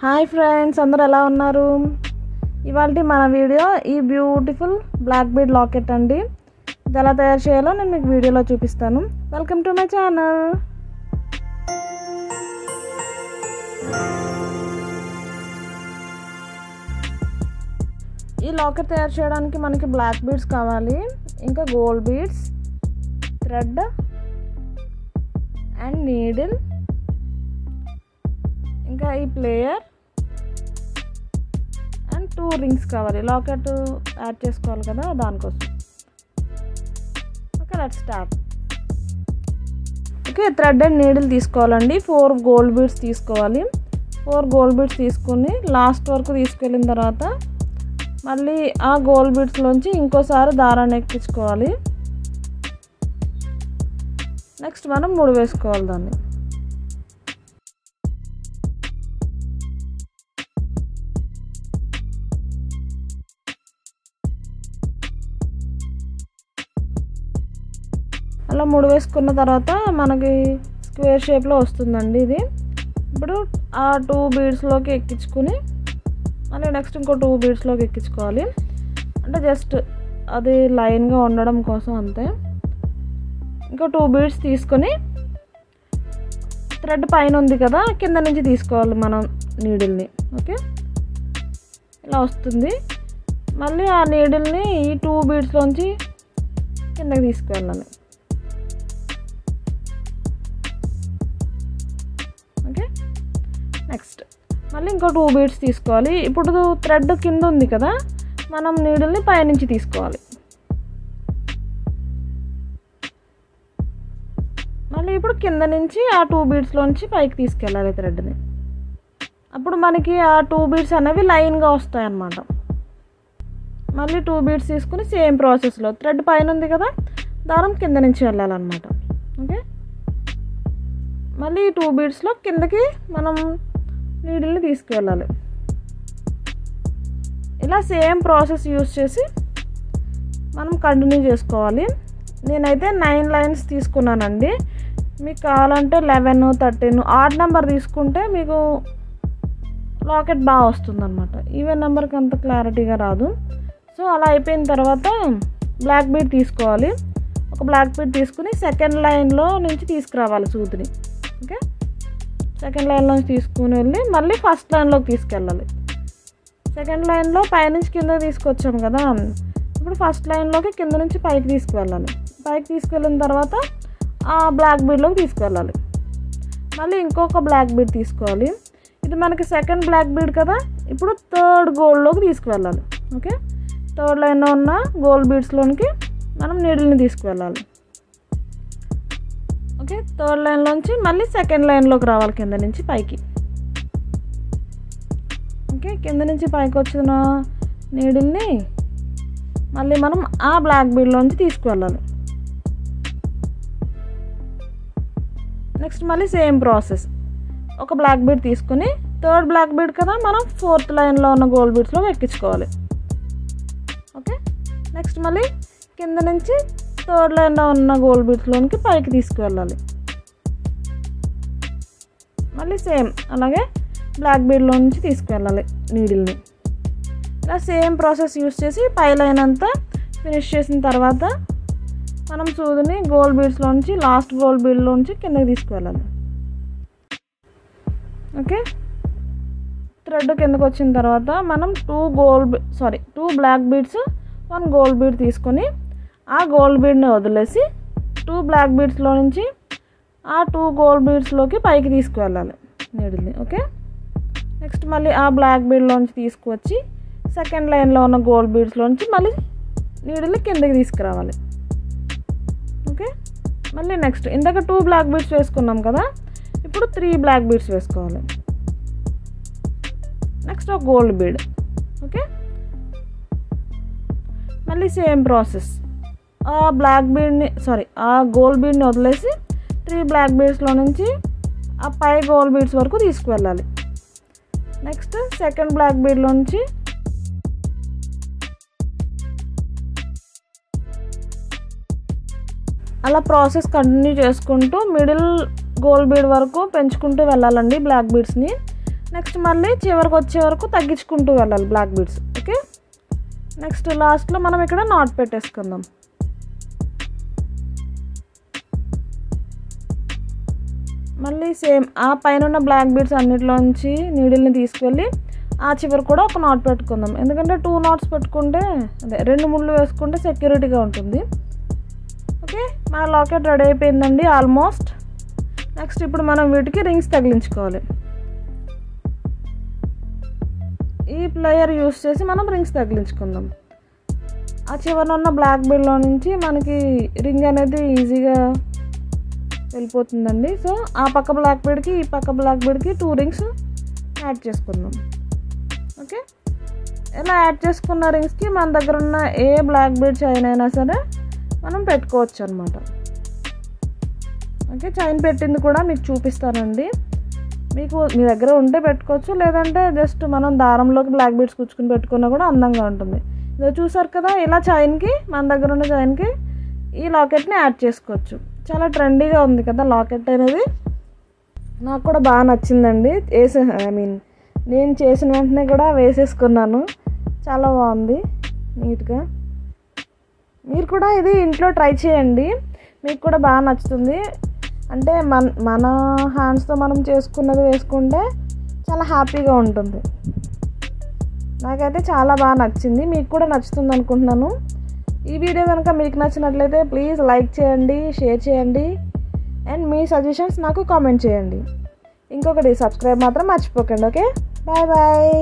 Hi friends, అందరూ ఎలా ఉన్నారు? ఇవాల్టి మన వీడియో ఈ బ్యూటిఫుల్ బ్లాక్ బీడ్ లాకెట్ అండి. ఇది ఎలా తయారు చేయాలో నేను మీకు వీడియోలో చూపిస్తాను. Welcome to my channel. ఈ లాకెట్ తయారు చేయడానికి మనకి బ్లాక్ బీడ్స్ కావాలి, ఇంకా gold beads, thread and needle, ఇంకా ఈ ప్లేయర్ అండ్ 2 రింగ్స్ కావాలి. లాకెట్ యాడ్ చేసుకోవాలి కదా, దానికోసం. Okay, let's start. Okay, thread and needle తీసుకోవాలండి. 4 గోల్డ్ బీడ్స్ తీసుకోవాలి. 4 గోల్డ్ బీడ్స్ తీసుకుని లాస్ట్ వరకు తీసుకెళ్ళిన తర్వాత మళ్ళీ ఆ గోల్డ్ బీడ్స్లోంచి ఇంకోసారి దారాన్ని ఎక్కించుకోవాలి. నెక్స్ట్ మనం ముడి వేసుకోవాలి దాన్ని. అలా ముడి వేసుకున్న తర్వాత మనకి స్క్వేర్ షేప్లో వస్తుందండి ఇది. ఇప్పుడు ఆ 2 బీడ్స్లోకి ఎక్కించుకుని మళ్ళీ నెక్స్ట్ ఇంకో 2 బీడ్స్లోకి ఎక్కించుకోవాలి. అంటే జస్ట్ అది లైన్గా ఉండడం కోసం అంతే. ఇంకో 2 బీడ్స్ తీసుకొని థ్రెడ్ పైన ఉంది కదా, కింద నుంచి తీసుకోవాలి మనం నీడిల్ని. ఓకే, ఇలా వస్తుంది. మళ్ళీ ఆ నీడిల్ని ఈ 2 బీడ్స్లోంచి కిందకి తీసుకువెళ్ళాలి. ఓకే, నెక్స్ట్ మళ్ళీ ఇంకో 2 బీడ్స్ తీసుకోవాలి. ఇప్పుడు థ్రెడ్ కింద ఉంది కదా, మనం నీడిల్ని పైనుంచి తీసుకోవాలి. మళ్ళీ ఇప్పుడు కింద నుంచి ఆ 2 బీడ్స్లోంచి పైకి తీసుకెళ్ళాలి థ్రెడ్ని. అప్పుడు మనకి ఆ 2 బీడ్స్ అనేవి లైన్గా వస్తాయి అన్నమాట. మళ్ళీ 2 బీడ్స్ తీసుకుని సేమ్ ప్రాసెస్లో థ్రెడ్ పైన ఉంది కదా, దారం కింద నుంచి వెళ్ళాలన్నమాట. ఓకే, మళ్ళీ 2 బీడ్స్లో కిందకి మనం నీడిల్ని తీసుకువెళ్ళాలి. ఇలా సేమ్ ప్రాసెస్ యూస్ చేసి మనం కంటిన్యూ చేసుకోవాలి. నేనైతే 9 లైన్స్ తీసుకున్నానండి. మీకు కావాలంటే 11, 13 ఆడ్ నెంబర్ తీసుకుంటే మీకు లాకెట్ బాగా వస్తుంది అనమాట. ఈవెన్ నెంబర్కి అంత క్లారిటీగా రాదు. సో అలా అయిపోయిన తర్వాత బ్లాక్ బీడ్ తీసుకోవాలి. ఒక బ్లాక్ బీడ్ తీసుకుని సెకండ్ లైన్లో నుంచి తీసుకురావాలి సూదిని. ఓకే, సెకండ్ లైన్లోంచి తీసుకుని వెళ్ళి మళ్ళీ ఫస్ట్ లైన్లోకి తీసుకెళ్ళాలి. సెకండ్ లైన్లో పైనుంచి కింద తీసుకొచ్చాము కదా, ఇప్పుడు ఫస్ట్ లైన్లోకి కింద నుంచి పైకి తీసుకువెళ్ళాలి. పైకి తీసుకెళ్ళిన తర్వాత ఆ బ్లాక్ బీడ్లోకి తీసుకెళ్ళాలి. మళ్ళీ ఇంకొక బ్లాక్ బీడ్ తీసుకోవాలి. ఇది మనకి సెకండ్ బ్లాక్ బీడ్ కదా, ఇప్పుడు థర్డ్ గోల్డ్లోకి తీసుకువెళ్ళాలి. ఓకే, థర్డ్ లైన్లో ఉన్న గోల్డ్ బీడ్స్లోనికి మనం నీడిల్ని తీసుకువెళ్ళాలి. ఓకే, థర్డ్ లైన్లోంచి మళ్ళీ సెకండ్ లైన్లోకి రావాలి కింద నుంచి పైకి. ఓకే, కింద నుంచి పైకి వచ్చిన నీడిల్ని మళ్ళీ మనం ఆ బ్లాక్ బీడ్లోంచి తీసుకువెళ్ళాలి. నెక్స్ట్ మళ్ళీ సేమ్ ప్రాసెస్. ఒక బ్లాక్ బీడ్ తీసుకుని థర్డ్ బ్లాక్ బీడ్ కదా, మనం 4th లైన్లో ఉన్న గోల్డ్ బీడ్స్లో ఎక్కించుకోవాలి. ఓకే, నెక్స్ట్ మళ్ళీ కింద నుంచి థర్డ్ లైన్లో ఉన్న గోల్డ్ బీడ్స్లోనికి పైకి తీసుకువెళ్ళాలి. మళ్ళీ సేమ్ అలాగే బ్లాక్ బీడ్లో నుంచి తీసుకువెళ్ళాలి నీడిల్ని. ఇలా సేమ్ ప్రాసెస్ యూస్ చేసి పై లైన్ అంతా ఫినిష్ చేసిన తర్వాత మనం సూదిని గోల్డ్ బీడ్స్లో నుంచి లాస్ట్ గోల్డ్ బీడ్లో నుంచి కిందకి తీసుకువెళ్ళాలి. ఓకే, థ్రెడ్ కిందకి వచ్చిన తర్వాత మనం 2 బ్లాక్ బీడ్స్ 1 గోల్డ్ బీడ్ తీసుకొని ఆ గోల్డ్ బీడ్ని వదిలేసి 2 బ్లాక్ బీడ్స్లో నుంచి ఆ 2 గోల్డ్ బీడ్స్లోకి పైకి తీసుకువెళ్ళాలి నీడిల్ని. ఓకే, నెక్స్ట్ మళ్ళీ ఆ బ్లాక్ బీడ్లోంచి తీసుకువచ్చి సెకండ్ లైన్లో ఉన్న గోల్డ్ బీడ్స్లోంచి మళ్ళీ నీడిల్ని కిందకి తీసుకురావాలి. ఓకే, మళ్ళీ నెక్స్ట్ ఇందాక 2 బ్లాక్ బీడ్స్ వేసుకున్నాం కదా, ఇప్పుడు 3 బ్లాక్ బీడ్స్ వేసుకోవాలి. నెక్స్ట్ ఒక గోల్డ్ బీడ్. ఓకే, మళ్ళీ సేమ్ ప్రాసెస్. ఆ గోల్డ్ బీడ్ని వదిలేసి 3 బ్లాక్ బీడ్స్లో నుంచి ఆ పై గోల్డ్ బీడ్స్ వరకు తీసుకువెళ్ళాలి. నెక్స్ట్ సెకండ్ బ్లాక్ బీడ్లో నుంచి అలా ప్రాసెస్ కంటిన్యూ చేసుకుంటూ మిడిల్ గోల్డ్ బీడ్ వరకు పెంచుకుంటూ వెళ్ళాలండి బ్లాక్ బీడ్స్ని. నెక్స్ట్ మళ్ళీ చివరికి వచ్చే వరకు తగ్గించుకుంటూ వెళ్ళాలి బ్లాక్ బీడ్స్. ఓకే, నెక్స్ట్ లాస్ట్లో మనం ఇక్కడ నాట్ పెట్టేసుకుందాం. మళ్ళీ సేమ్ ఆ పైన ఉన్న బ్లాక్ బీడ్స్ అన్నిటిలోంచి నీడిల్ని తీసుకెళ్ళి ఆ చివరి కూడా ఒక నాట్ పెట్టుకుందాం. ఎందుకంటే 2 నాట్స్ పెట్టుకుంటే అదే 2 ముళ్ళు వేసుకుంటే సెక్యూరిటీగా ఉంటుంది. ఓకే, మన లాకెట్ రెడీ అయిపోయిందండి ఆల్మోస్ట్. నెక్స్ట్ ఇప్పుడు మనం వీటికి రింగ్స్ తగిలించుకోవాలి. ఈ ప్లేయర్ యూస్ చేసి మనం రింగ్స్ తగిలించుకుందాం. ఆ చివరన ఉన్న బ్లాక్ బీడ్లో నుంచి మనకి రింగ్ అనేది ఈజీగా వెళ్ళిపోతుందండి. సో ఆ పక్క బ్లాక్ బీడ్కి ఈ పక్క బ్లాక్ బీడ్కి 2 రింగ్స్ యాడ్ చేసుకుందాం. ఓకే, ఇలా యాడ్ చేసుకున్న రింగ్స్కి మన దగ్గర ఉన్న ఏ బ్లాక్ బీడ్ చైన్ అయినా సరే మనం పెట్టుకోవచ్చు అనమాట. ఓకే, చైన్ పెట్టింది కూడా మీకు చూపిస్తానండి. మీకు మీ దగ్గర ఉంటే పెట్టుకోవచ్చు, లేదంటే జస్ట్ మనం దారంలోకి బ్లాక్ బీడ్స్ కుచ్చుకుని పెట్టుకున్నా కూడా అందంగా ఉంటుంది. ఇదో చూసారు కదా, ఇలా చైన్కి మన దగ్గర ఉన్న చైన్కి ఈ లాకెట్ని యాడ్ చేసుకోవచ్చు. చాలా ట్రెండీగా ఉంది కదా లాకెట్ అనేది. నాకు కూడా బాగా నచ్చిందండి. నేను చేసిన వెంటనే కూడా వేసేసుకున్నాను. చాలా బాగుంది, నీట్గా. మీరు కూడా ఇది ఇంట్లో ట్రై చేయండి, మీకు కూడా బాగా నచ్చుతుంది. అంటే మన హ్యాండ్స్తో మనం చేసుకున్నది వేసుకుంటే చాలా హ్యాపీగా ఉంటుంది. నాకైతే చాలా బాగా నచ్చింది, మీకు కూడా నచ్చుతుంది అనుకుంటున్నాను. ఈ వీడియో కనుక మీకు నచ్చినట్లయితే ప్లీజ్ లైక్ చేయండి, షేర్ చేయండి, అండ్ మీ సజెషన్స్ నాకు కామెంట్ చేయండి. ఇంకొకటి సబ్స్క్రైబ్ మాత్రం మర్చిపోకండి. Okay, bye bye.